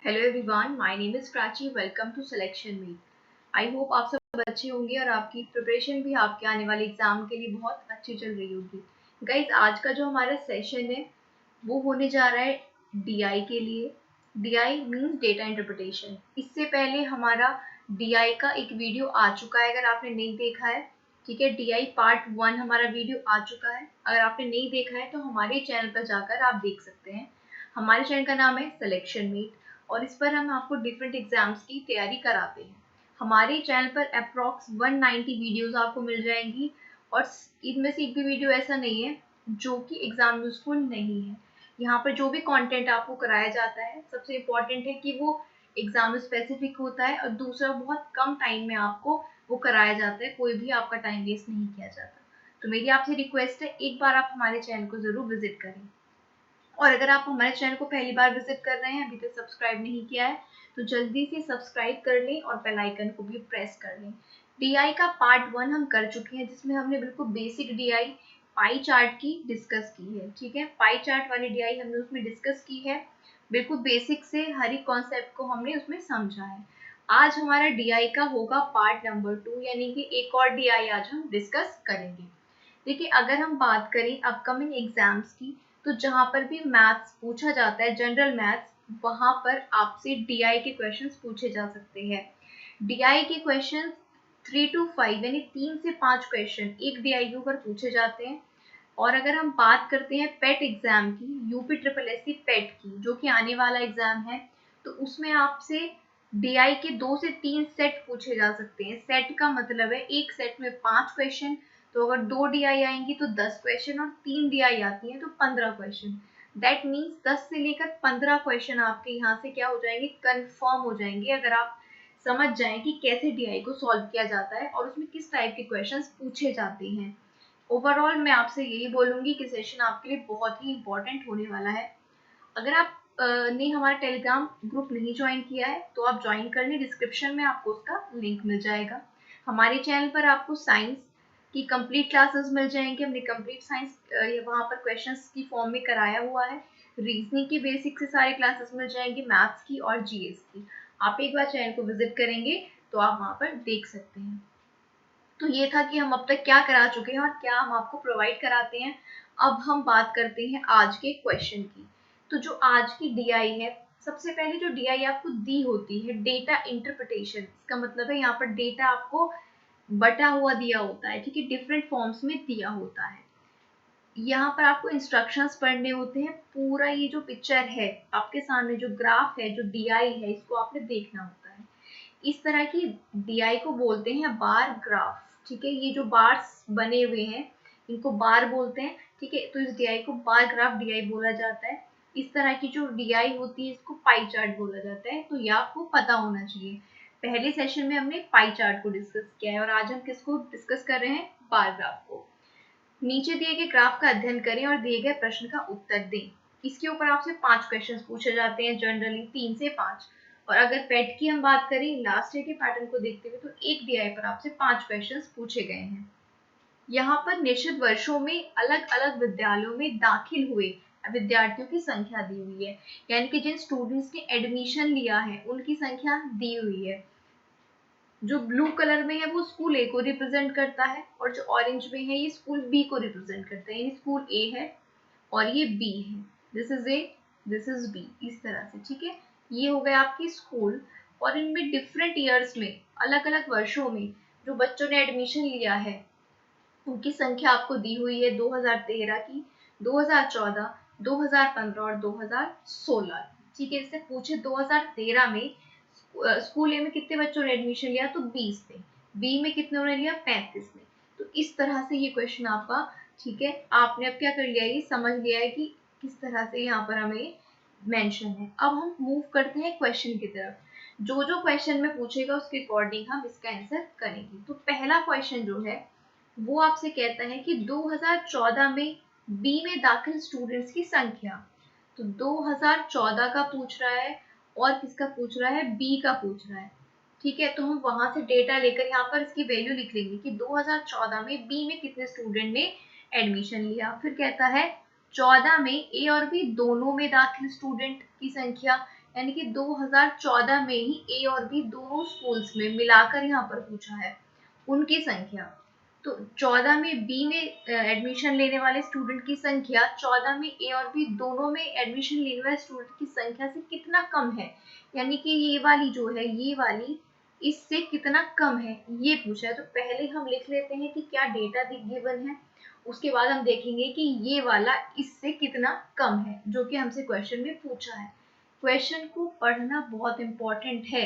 Hello everyone, my name is Prachi. Welcome to selection meet. I hope आप सब अच्छे होंगे और आपकी प्रिपरेशन भी आपके आने वाले एग्जाम के लिए बहुत अच्छी चल रही होगी। गाइज, आज का जो हमारा सेशन है वो होने जा रहा है डीआई के लिए। DI means data interpretation. इससे पहले हमारा डीआई का एक वीडियो आ चुका है, अगर आपने नहीं देखा है। ठीक है, डीआई पार्ट 1 हमारा वीडियो आ चुका है। अगर आपने नहीं देखा है तो हमारे चैनल पर जाकर आप देख सकते हैं। हमारे चैनल का नाम है सिलेक्शन मीट और इस पर हम आपको डिफरेंट एग्जाम्स की तैयारी कराते हैं। हमारे चैनल पर अप्रॉक्स 190 वीडियोस आपको मिल जाएंगी और इनमें से एक भी वीडियो ऐसा नहीं है जो कि एग्जाम यूजफुल नहीं है। यहाँ पर जो भी कंटेंट आपको कराया जाता है, सबसे इम्पोर्टेंट है कि वो एग्जाम स्पेसिफिक होता है और दूसरा बहुत कम टाइम में आपको वो कराया जाता है। कोई भी आपका टाइम वेस्ट नहीं किया जाता। तो मेरी आपसे रिक्वेस्ट है, एक बार आप हमारे चैनल को जरूर विजिट करें। और अगर आप हमारे चैनल को पहली बार विजिट कर रहे हैं, अभी तक सब्सक्राइब नहीं किया है, तो जल्दी से सब्सक्राइब कर लें और बेल आइकन को भी प्रेस कर लें। डीआई का पार्ट 1 हम कर चुके हैं, जिसमें हमने बिल्कुल बेसिक डीआई पाई चार्ट की डिस्कस की है। ठीक है, पाई चार्ट वाली डीआई हमने उसमें डिस्कस की है। बिल्कुल बेसिक से हर एक कॉन्सेप्ट को हमने उसमें समझा है। आज हमारा डीआई का होगा पार्ट नंबर 2, यानी कि एक और डीआई आज हम डिस्कस करेंगे। देखिए, अगर हम बात करें अपकमिंग एग्जाम्स की, तो जहाँ पर भी मैथ्स पूछा जाता है, जनरल मैथ्स, वहाँ पर आपसे डीआई के क्वेश्चंस पूछे जा सकते हैं। डीआई के क्वेश्चंस 3 to 5 यानी 3 से 5 क्वेश्चन एक डीआई के ऊपर पूछे जाते हैं। और अगर हम बात करते हैं पेट एग्जाम की, यूपी ट्रिपल एससी पेट की, जो कि आने वाला एग्जाम है, तो उसमें आपसे डीआई के 2 से 3 सेट पूछे जा सकते हैं। सेट का मतलब है एक सेट में 5 क्वेश्चन। तो अगर 2 डीआई आएंगी तो 10 क्वेश्चन और 3 डीआई आती हैं तो 15 क्वेश्चन। दैट मीन्स 10 से लेकर 15 क्वेश्चन आपके यहाँ से क्या हो जाएंगे, कंफर्म हो जाएंगे, अगर आप समझ जाएं कि कैसे डीआई को सॉल्व किया जाता है और उसमें किस टाइप के क्वेश्चंस पूछे जाते हैं। ओवरऑल मैं आपसे यही बोलूंगी कि सेशन आपके लिए बहुत ही इंपॉर्टेंट होने वाला है। अगर आप ने हमारा टेलीग्राम ग्रुप नहीं ज्वाइन किया है तो आप ज्वाइन कर लें, डिस्क्रिप्शन में आपको उसका लिंक मिल जाएगा। हमारे चैनल पर आपको साइंस की कंप्लीट क्लासेस मिल जाएंगे। हमने कंप्लीट साइंस वहाँ पर क्वेश्चंस की फॉर्म में कराया हुआ है। रीजनिंग की बेसिक से सारे क्लासेस मिल जाएंगे, मैथ्स की और जीएस की। आप एक बार चैनल को विजिट करेंगे तो आप वहाँ पर देख सकते हैं। तो ये था कि हम अब तक क्या करा चुके हैं और क्या हम आपको प्रोवाइड कराते हैं। अब हम बात करते हैं आज के क्वेश्चन की। तो जो आज की डीआई है, सबसे पहले जो डीआई आपको दी होती है, डेटा इंटरप्रिटेशन, इसका मतलब है यहाँ पर डेटा आपको बटा हुआ दिया होता है। ठीक है, डिफरेंट फॉर्म्स में दिया होता है। यहाँ पर आपको इंस्ट्रक्शंस पढ़ने होते हैं। पूरा ये जो पिक्चर है आपके सामने, जो ग्राफ है, जो डीआई है, इसको आपने देखना होता है। इस तरह की डीआई को बोलते हैं बार ग्राफ। ठीक है, ये जो बार्स बने हुए हैं इनको बार बोलते हैं। ठीक है, तो इस डीआई को बार ग्राफ डीआई बोला जाता है। इस तरह की जो डीआई होती है इसको पाई चार्ट बोला जाता है। तो ये आपको पता होना चाहिए। पहले सेशन में हमने पाई चार्ट को डिस्कस किया है और आज हम किसको डिस्कस कर रहे हैं, बार ग्राफ को। नीचे दिए गए ग्राफ का अध्ययन करें और दिए गए प्रश्न का उत्तर दें। इसके ऊपर आपसे 5 क्वेश्चंस पूछे जाते हैं, जनरली 3 से 5। और अगर पेट की हम बात करें, लास्ट ईयर के पैटर्न को देखते हुए, तो एक डीआई पर आपसे 5 क्वेश्चंस पूछे गए हैं। यहाँ पर निश्चित वर्षों में अलग अलग विद्यालयों में दाखिल हुए विद्यार्थियों की संख्या दी हुई है, यानी कि जिन स्टूडेंट्स ने एडमिशन लिया है उनकी संख्या दी हुई है। जो ब्लू कलर में है वो स्कूल ए को रिप्रेजेंट करता है और जो ऑरेंज में है ये स्कूल बी को रिप्रेजेंट करता है। यानी स्कूल ए है और ये बी है। This is A, this is B, इस तरह से। ठीक है, ये हो गए आपके स्कूल। और इनमें डिफरेंट ईयर्स में, अलग अलग वर्षों में जो बच्चों ने एडमिशन लिया है उनकी संख्या आपको दी हुई है 2013 की, 2014, 2015 और 2016। ठीक है, इससे पूछे 2013 में स्कूल ए में कितने बच्चों ने एडमिशन लिया, तो 20 में। बी में कितने ने लिया, 35 में। तो इस तरह से ये क्वेश्चन आपका, ठीक है, आपने अब क्या कर लिया, ये समझ लिया है कि किस तरह से यहाँ पर हमें मेंशन है। अब हम मूव करते हैं क्वेश्चन की तरफ। जो जो क्वेश्चन में पूछेगा उसके अकॉर्डिंग हम इसका आंसर करेंगे। तो पहला क्वेश्चन जो है वो आपसे कहता है कि 2014 में बी में दाखिल स्टूडेंट्स की संख्या। तो 2014 का पूछ रहा है और किसका पूछ रहा है, बी का पूछ रहा है। ठीक है, तो हम वहां से डेटा लेकर यहाँ पर इसकी वैल्यू लिख लेंगे कि 2014 में बी में कितने स्टूडेंट ने एडमिशन लिया। फिर कहता है 14 में ए और बी दोनों में दाखिल स्टूडेंट की संख्या, यानी कि 2014 में ही ए और बी दोनों स्कूल्स में मिलाकर यहाँ पर पूछा है उनकी संख्या। तो 14 में बी में एडमिशन लेने वाले स्टूडेंट की संख्या 14 में ए और बी दोनों में एडमिशन लेने वाले स्टूडेंट की संख्या से कितना कम है, यानी कि ये वाली जो है ये वाली इससे कितना कम है ये पूछा है। तो पहले हम लिख लेते हैं कि क्या डेटा गिवन है, उसके बाद हम देखेंगे कि ये वाला इससे कितना कम है जो कि हमसे क्वेश्चन में पूछा है। क्वेश्चन को पढ़ना बहुत इंपॉर्टेंट है,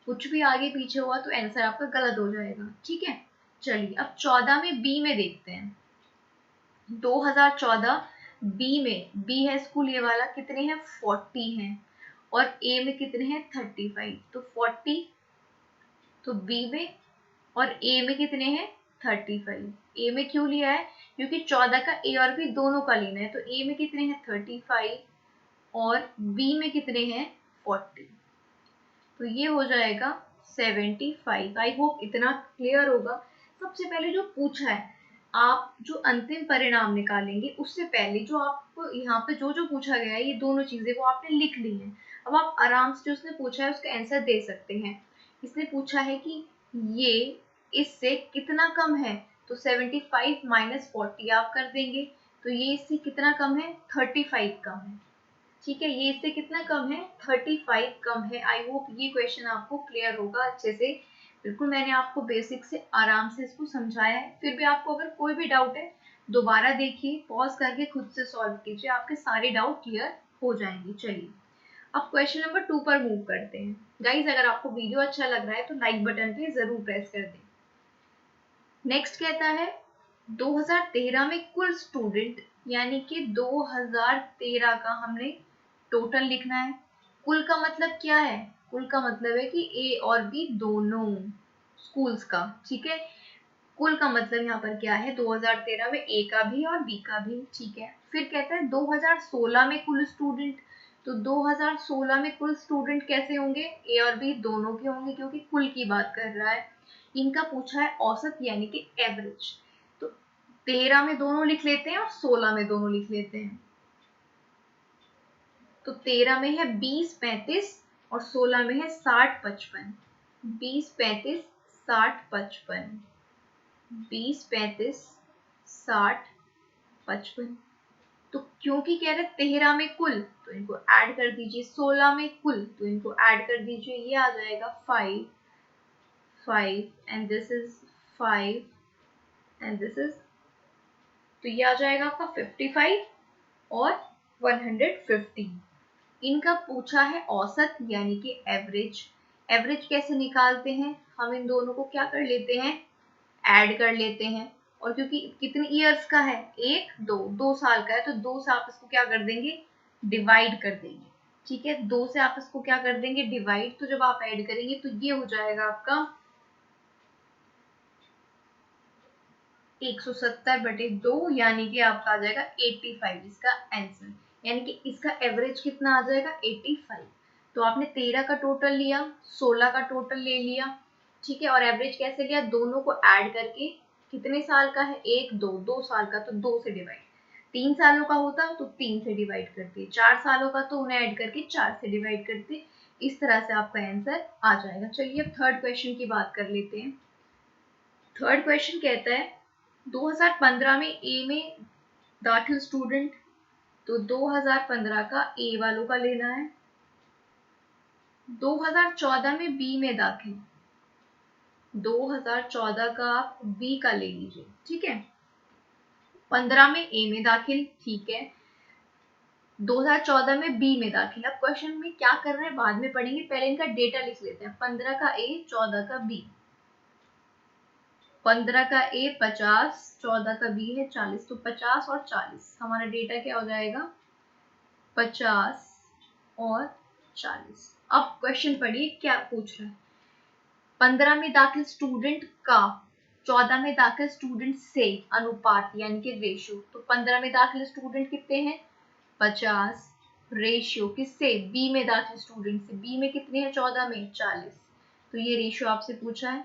कुछ भी आगे पीछे हुआ तो आंसर आपका गलत हो जाएगा। ठीक है, चलिए अब 14 में बी में देखते हैं। 2014 बी में, बी है स्कूल ये वाला, कितने हैं 40 हैं और ए में कितने हैं 35। तो 40 तो बी में और ए में कितने हैं 35। ए में क्यों लिया है, क्योंकि 14 का ए और बी दोनों का लेना है। तो ए में कितने हैं 35 और बी में कितने हैं 40। तो ये हो जाएगा 75। आई होप इतना क्लियर होगा। सबसे पहले जो पूछा है, आप जो अंतिम परिणाम निकालेंगे उससे पहले जो आपको यहाँ पे जो जो पूछा गया है ये दोनों चीजें वो आपने लिख ली हैं। अब आप आराम से जो उसने पूछा है उसका आंसर दे सकते हैं। इसने पूछा है कि ये इससे कितना कम है, तो 75 माइनस 40 आप कर देंगे। तो ये इससे कितना कम है 35 कम है। ठीक है, ये इससे कितना कम है 35 कम है। आई होप ये क्वेश्चन आपको क्लियर होगा अच्छे से। बिल्कुल मैंने आपको बेसिक से आराम से इसको समझाया है। फिर भी आपको अगर कोई भी डाउट है दोबारा देखिए, पॉज करके खुद से सॉल्व कीजिए, आपके सारे डाउट क्लियर हो जाएंगे। चलिए अब क्वेश्चन नंबर 2 पर मूव करते हैं। गाइज अगर आपको वीडियो अच्छा लग रहा है तो लाइक बटन पे जरूर प्रेस कर दें। नेक्स्ट कहता है 2013 में कुल स्टूडेंट, यानी कि 2013 का हमने टोटल लिखना है। कुल का मतलब क्या है, कुल का मतलब है कि ए और बी दोनों स्कूल्स का। ठीक है, कुल का मतलब यहाँ पर क्या है 2013 में ए का भी और बी का भी। ठीक है, फिर कहता है 2016 में कुल स्टूडेंट। तो 2016 में कुल स्टूडेंट कैसे होंगे, ए और बी दोनों के होंगे क्योंकि कुल की बात कर रहा है। इनका पूछा है औसत यानी कि एवरेज। तो 13 में दोनों लिख लेते हैं और 16 में दोनों लिख लेते हैं। तो 13 में है 20 35 और 16 में है 60 55। 20 35 60 55, 20 35 60 55। तो क्योंकि कह रहे 13 में कुल तो इनको ऐड कर दीजिए, 16 में कुल तो इनको ऐड कर दीजिए, ये आ जाएगा 5 5 and this is 5 and this is, तो ये आ जाएगा आपका 55 और 150। इनका पूछा है औसत यानी कि एवरेज। एवरेज कैसे निकालते हैं, हम इन दोनों को क्या कर लेते हैं ऐड कर लेते हैं। और क्योंकि कितने ईयर्स का है 1 2 2 साल का है तो 2 से आप इसको क्या कर देंगे डिवाइड कर देंगे। ठीक है, 2 से आप इसको क्या कर देंगे डिवाइड। तो जब आप ऐड करेंगे तो ये हो जाएगा आपका 170/2 यानी कि आपका आ जाएगा 85 इसका आंसर। यानी कि इसका एवरेज कितना आ जाएगा 85। तो आपने 13 का टोटल लिया, 16 का टोटल ले लिया। ठीक है, और एवरेज कैसे लिया, दोनों को ऐड करके। कितने साल का है 1 2 2 साल का तो 2 से डिवाइड, 3 सालों का होता तो 3 से डिवाइड करते, 4 सालों का तो उन्हें ऐड करके 4 से डिवाइड करते। इस तरह से आपका आंसर आ जाएगा। चलिए अब थर्ड क्वेश्चन की बात कर लेते हैं। थर्ड क्वेश्चन कहता है 2015 में ए में दाखिल स्टूडेंट। तो 2015 का ए वालों का लेना है। 2014 में बी में दाखिल, 2014 का आप बी का ले लीजिए। ठीक है, 15 में ए में दाखिल, ठीक है, 2014 में बी में दाखिल। अब क्वेश्चन में क्या कर रहे हैं बाद में पढ़ेंगे, पहले इनका डेटा लिख लेते हैं। 15 का ए 14 का बी, 15 का ए 50, 14 का बी है 40। तो 50 और 40 हमारा डेटा क्या हो जाएगा 50 और 40। अब क्वेश्चन पढ़िए क्या पूछ रहा है। 15 में दाखिल स्टूडेंट का 14 में दाखिल स्टूडेंट से अनुपात यानी कि रेशियो। तो 15 में दाखिल स्टूडेंट कितने हैं 50, रेशियो किससे बी में दाखिल स्टूडेंट से, बी में कितने हैं 14 में 40। तो ये रेशियो आपसे पूछा है,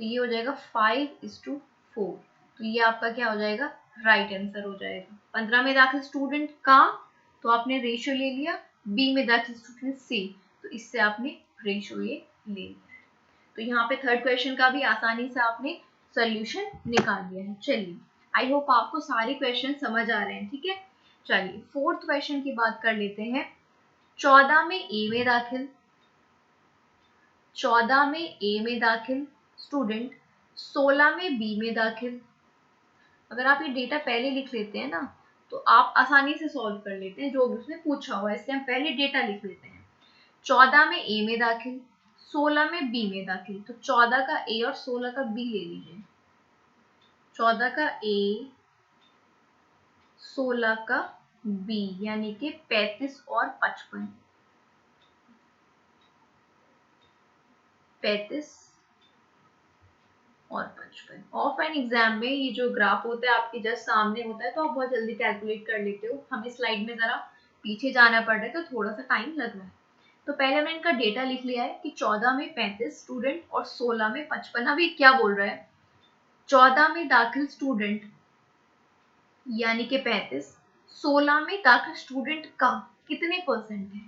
तो ये हो जाएगा 5:4। तो ये आपका क्या हो जाएगा राइट आंसर हो जाएगा। 15 में दाखिल स्टूडेंट का तो आपने रेशियो ले लिया, बी में दाखिल स्टूडेंट सी इससे आपने रेशियो ये ले लिया है। तो यहाँ पे थर्ड क्वेश्चन का भी आसानी से आपने सोल्यूशन निकाल लिया है। चलिए, आई होप आपको सारे क्वेश्चन समझ आ रहे हैं। ठीक है, चलिए फोर्थ क्वेश्चन की बात कर लेते हैं। 14 में ए में दाखिल, 14 में ए में दाखिल स्टूडेंट 16 में बी में दाखिल। अगर आप ये डेटा पहले लिख लेते हैं ना तो आप आसानी से सॉल्व कर लेते हैं जो भी उसने पूछा हुआ है, इसलिए हम पहले डेटा लिख लेते हैं। 14 में ए में दाखिल, 16 में बी में दाखिल। तो 14 का ए और 16 का बी ले लीजिए। 14 का ए, 16 का बी, यानी कि 35 और 55। 35 और 55। ऑफलाइन एग्जाम में ये जो ग्राफ होता है आपके जस्ट सामने होता है, तो आप बहुत जल्दी कैलकुलेट कर लेते हो। हमें स्लाइड में जरा पीछे जाना पड़ रहा है तो थोड़ा सा टाइम लग रहा है। तो पहले हमने इनका डेटा लिख लिया है कि 14 में 35 स्टूडेंट और 16 में 55। अभी क्या बोल रहा है, 14 में दाखिल स्टूडेंट यानी कि 35, 16 में दाखिल स्टूडेंट का कितने परसेंट है।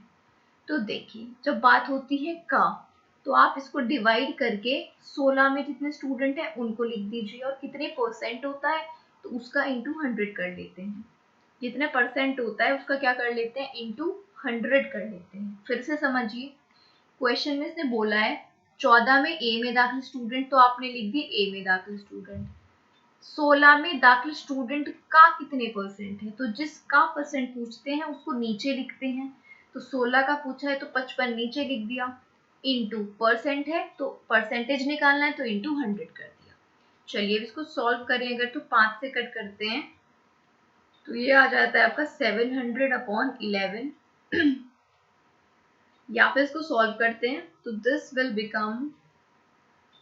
तो देखिए, जब बात होती है का तो आप इसको डिवाइड करके 16 में जितने स्टूडेंट हैं उनको लिख दीजिए और कितने परसेंट होता है तो उसका इंटू 100 कर लेते हैं। जितने परसेंट होता है उसका क्या कर लेते हैं, इंटू 100 कर लेते हैं। फिर से समझिए, क्वेश्चन में इसने बोला है 14 में ए में दाखिल स्टूडेंट, तो आपने लिख दी ए में दाखिल स्टूडेंट। 16 में दाखिल स्टूडेंट का कितने परसेंट है, तो जिसका परसेंट पूछते हैं उसको नीचे लिखते हैं। तो 16 का पूछा है तो 55 नीचे लिख दिया, इंटू परसेंट है तो परसेंटेज निकालना है तो इंटू 100 कर दिया। चलिए अब इसको सॉल्व करें। अगर तो 5 से कट करते हैं तो ये आ जाता है आपका 700/11। या फिर इसको सॉल्व करते हैं तो दिस विल बिकम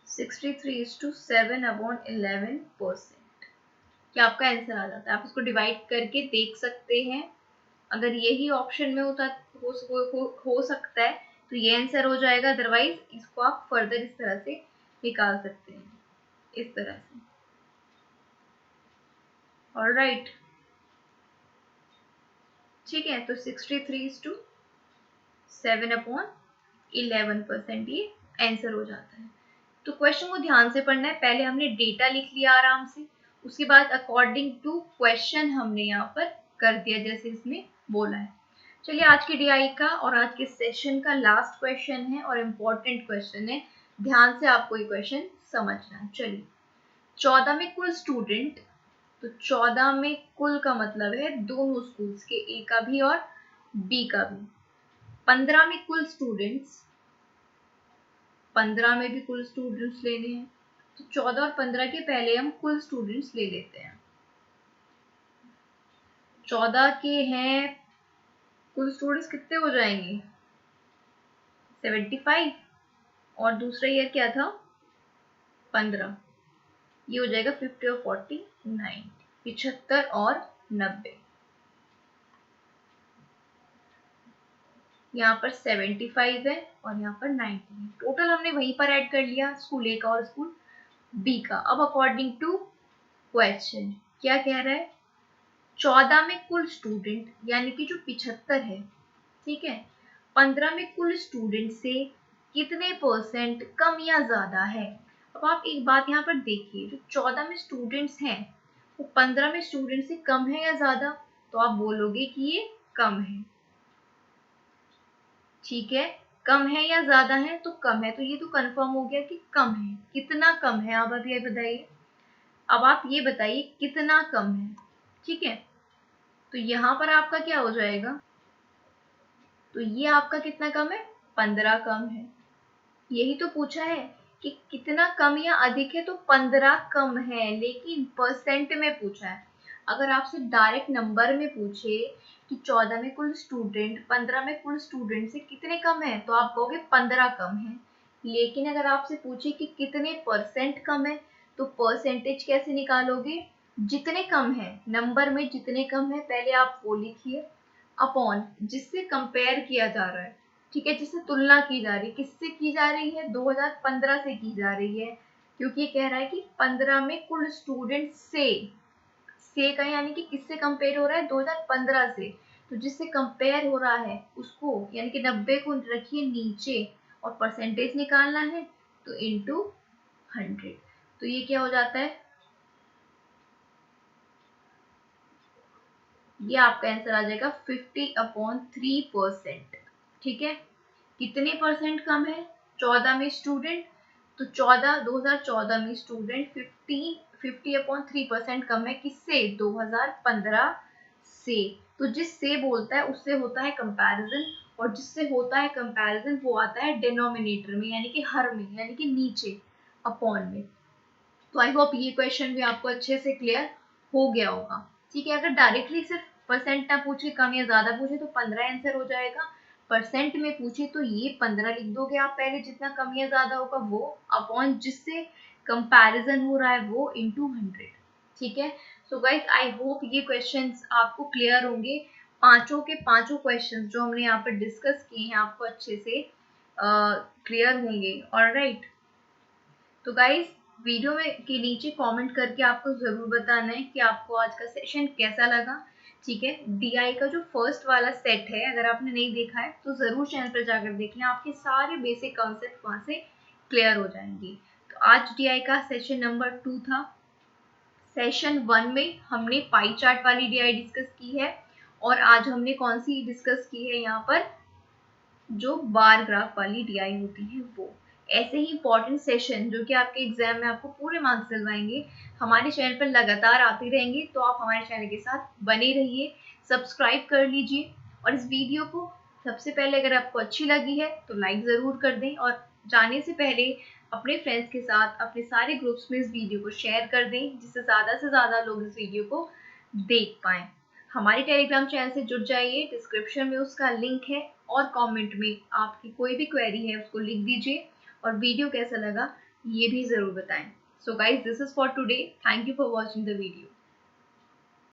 63:7/11%। क्या आपका आंसर आ जाता है। आप इसको डिवाइड करके देख सकते हैं। अगर यही ऑप्शन में होता हो सकता है तो ये आंसर हो जाएगा, अदरवाइज इसको आप फर्दर इस तरह से निकाल सकते हैं, इस तरह से। ऑलराइट, ठीक है। तो 63:7/11% ये आंसर हो जाता है। तो क्वेश्चन को ध्यान से पढ़ना है। पहले हमने डेटा लिख लिया आराम से, उसके बाद अकॉर्डिंग टू क्वेश्चन हमने यहाँ पर कर दिया जैसे इसमें बोला है। चलिए, आज के डीआई का और आज के सेशन का लास्ट क्वेश्चन है और इम्पोर्टेंट क्वेश्चन है। ध्यान से आपको ये क्वेश्चन समझना है। चलिए, 14 में कुल स्टूडेंट, तो 14 में कुल का मतलब है दोनों स्कूल्स के, ए का भी और बी का भी। 15 में कुल स्टूडेंट्स, 15 में भी कुल स्टूडेंट्स लेने हैं। तो 14 और 15 के पहले हम कुल स्टूडेंट्स ले लेते हैं। 14 के हैं कुल स्टूडेंट्स कितने हो जाएंगे, 75। और दूसरा ईयर क्या था, 15। ये हो जाएगा 50 और 40 9, 75 और 90। यहाँ पर 75 है और यहाँ पर 90 है। टोटल हमने वहीं पर ऐड कर लिया, स्कूल ए का और स्कूल बी का। अब अकॉर्डिंग टू क्वेश्चन क्या कह रहा है, 14 में कुल स्टूडेंट यानी कि जो 75 है, ठीक है, 15 में कुल स्टूडेंट से कितने परसेंट कम या ज्यादा है। अब आप एक बात यहाँ पर देखिए, जो 14 में स्टूडेंट्स हैं वो 15 में स्टूडेंट से कम है या ज्यादा, तो आप बोलोगे कि ये कम है। ठीक है, कम है या ज्यादा है, तो कम है, तो ये तो कंफर्म हो गया कि कम है। कितना कम है आप अभी ये बताइए। अब आप ये बताइए कितना कम है। ठीक है, तो यहाँ पर आपका क्या हो जाएगा, तो ये आपका कितना कम है, 15 कम है। यही तो पूछा है कि कितना कम या अधिक है, तो 15 कम है, लेकिन परसेंट में पूछा है। अगर आपसे डायरेक्ट नंबर में पूछे कि 14 में कुल स्टूडेंट 15 में कुल स्टूडेंट से कितने कम है, तो आप कहोगे 15 कम है। लेकिन अगर आपसे पूछे कि कितने परसेंट कम है, तो परसेंटेज कैसे निकालोगे, जितने कम है नंबर में जितने कम है पहले आप वो लिखिए, अपॉन जिससे कंपेयर किया जा रहा है। ठीक है, जिससे तुलना की जा रही है, किससे की जा रही है, 2015 से की जा रही है, क्योंकि ये कह रहा है कि 15 में कुल स्टूडेंट से का यानी कि किससे कंपेयर हो रहा है, 2015 से। तो जिससे कंपेयर हो रहा है उसको यानी कि 90 को रखिए नीचे और परसेंटेज निकालना है तो इंटू 100। तो ये क्या हो जाता है, ये आपका आंसर आ जाएगा 50/3%। ठीक है, कितने परसेंट कम है 14 में स्टूडेंट, तो 2014 में स्टूडेंट 50/3% कम है किससे, 2015 से। तो जिससे बोलता है उससे होता है कंपैरिजन, और जिससे होता है कंपैरिजन वो आता है डिनोमिनेटर में यानी कि हर में, यानी कि नीचे अपॉन में। तो आई होप ये क्वेश्चन भी आपको अच्छे से क्लियर हो गया होगा। ठीक है, अगर डायरेक्टली सिर्फ परसेंट ना पूछे, कम या ज्यादा पूछे तो 15 आंसर हो जाएगा। परसेंट में पूछे तो ये 15 लिख दोगे आप पहले, जितना कम या ज्यादा होगा वो, अपॉन जिससे कंपैरिजन हो रहा है वो, इंटू 100। ठीक है, सो गाइस आई होप ये क्वेश्चंस आपको क्लियर होंगे। पांचों के पांचों क्वेश्चंस जो हमने यहाँ पर डिस्कस किए हैं आपको अच्छे से क्लियर होंगे। ऑलराइट, तो गाइस वीडियो में के नीचे कमेंट करके आपको जरूर बताना है कि आपको आज का सेशन कैसा लगा। ठीक है, डीआई का जो फर्स्ट वाला सेट है अगर आपने नहीं देखा है तो जरूर चैनल पर जाकर देख लें, आपके सारे बेसिक कॉन्सेप्ट वहां से क्लियर हो जाएंगे। तो आज डीआई का सेशन नंबर 2 था। सेशन 1 में हमने पाई चार्ट वाली डीआई डिस्कस की है, और आज हमने कौन सी डिस्कस की है यहाँ पर, जो बार ग्राफ वाली डीआई होती है वो। ऐसे ही इंपॉर्टेंट सेशन जो कि आपके एग्जाम में आपको पूरे मार्क्स दिलवाएंगे हमारे चैनल पर लगातार आते रहेंगे, तो आप हमारे चैनल के साथ बने रहिए, सब्सक्राइब कर लीजिए। और इस वीडियो को सबसे पहले अगर आपको अच्छी लगी है तो लाइक ज़रूर कर दें, और जाने से पहले अपने फ्रेंड्स के साथ अपने सारे ग्रुप्स में इस वीडियो को शेयर कर दें, जिससे ज़्यादा से ज़्यादा लोग इस वीडियो को देख पाएँ। हमारे टेलीग्राम चैनल से जुड़ जाइए, डिस्क्रिप्शन में उसका लिंक है, और कमेंट में आपकी कोई भी क्वेरी है उसको लिख दीजिए, और वीडियो कैसा लगा ये भी ज़रूर बताएं। So guys this is for today, thank you for watching the video.